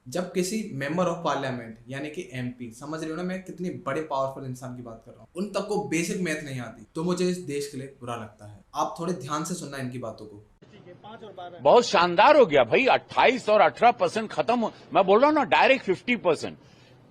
जब किसी member of parliament यानी कि एमपी, समझ रहे हो ना मैं कितनी बड़े पावरफुल इंसान की बात कर रहा हूँ, उन तक को बेसिक मैथ नहीं आती, तो मुझे इस देश के लिए बुरा लगता है। आप थोड़े ध्यान से सुनना इनकी बातों को। बहुत शानदार हो गया भाई, 28 और 18% खत्म। मैं बोल रहा हूं ना, डायरेक्ट 50%।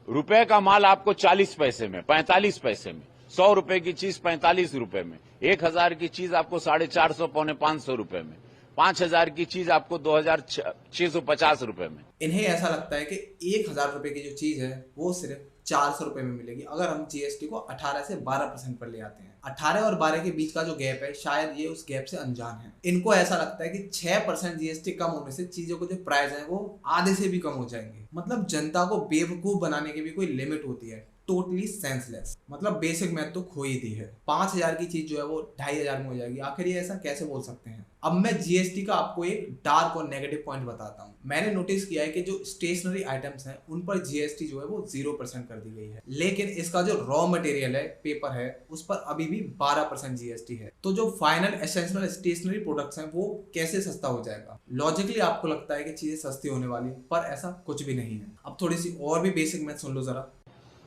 रुपए का माल आपको 40 पैसे में, 45 पैसे में। 100 रुपए की चीज 45 रुपए में। 1000 की चीज आपको 450 पौने 500 रुपए में। 5000 की चीज आपको 2650 रुपए में। इन्हें ऐसा लगता है कि 1,000 रुपए की जो चीज है वो सिर्फ 400 रुपए में मिलेगी अगर हम जीएसटी को 18 से 12% पर ले आते हैं। 18 और 12 के बीच का जो गैप है, शायद ये उस गैप से अनजान है। इनको ऐसा लगता है कि 6% जीएसटी कम होने से चीजों के जो प्राइस है वो आधे से भी कम हो जाएंगे। मतलब जनता को बेवकूफ बनाने की भी कोई लिमिट होती है। Totally senseless. मतलब बेसिक मैथ तो खो ही दी है। 5,000 की चीज जो है वो 2,500 में हो जाएगी। आखिर ये ऐसा कैसे बोल सकते हैं? अब मैं जीएसटी का आपको एक डार्क और नेगेटिव पॉइंट बताता हूँ। मैंने नोटिस किया है कि जो स्टेशनरी आइटम्स हैं उन पर जीएसटी जो है वो 0% कर दी गई है, लेकिन इसका जो रॉ मटेरियल है, पेपर है, उस पर अभी भी 12% जीएसटी है। तो जो फाइनल एसेंशियल स्टेशनरी प्रोडक्ट्स हैं वो कैसे सस्ता हो जाएगा? लॉजिकली आपको लगता है कि चीजें सस्ती होने वाली, पर ऐसा कुछ भी नहीं है। अब थोड़ी सी और भी बेसिक मैथ सुन लो जरा।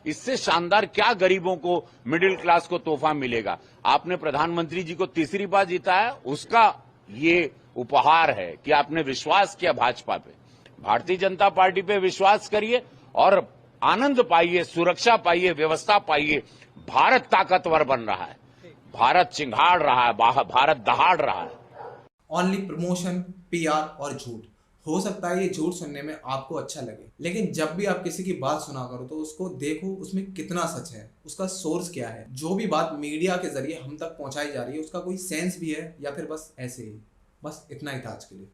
इससे शानदार क्या गरीबों को, मिडिल क्लास को तोहफा मिलेगा? आपने प्रधानमंत्री जी को तीसरी बार जिताया, उसका ये उपहार है कि आपने विश्वास किया भाजपा पे। भारतीय जनता पार्टी पे विश्वास करिए और आनंद पाइए, सुरक्षा पाइए, व्यवस्था पाइए। भारत ताकतवर बन रहा है, भारत चिंगाड़ रहा है, भारत दहाड़ रहा है। ओनली प्रमोशन, पीआर और झूठ। हो सकता है ये झूठ सुनने में आपको अच्छा लगे, लेकिन जब भी आप किसी की बात सुना करो तो उसको देखो उसमें कितना सच है, उसका सोर्स क्या है। जो भी बात मीडिया के जरिए हम तक पहुंचाई जा रही है उसका कोई सेंस भी है या फिर बस ऐसे ही। बस इतना ही था आज के लिए।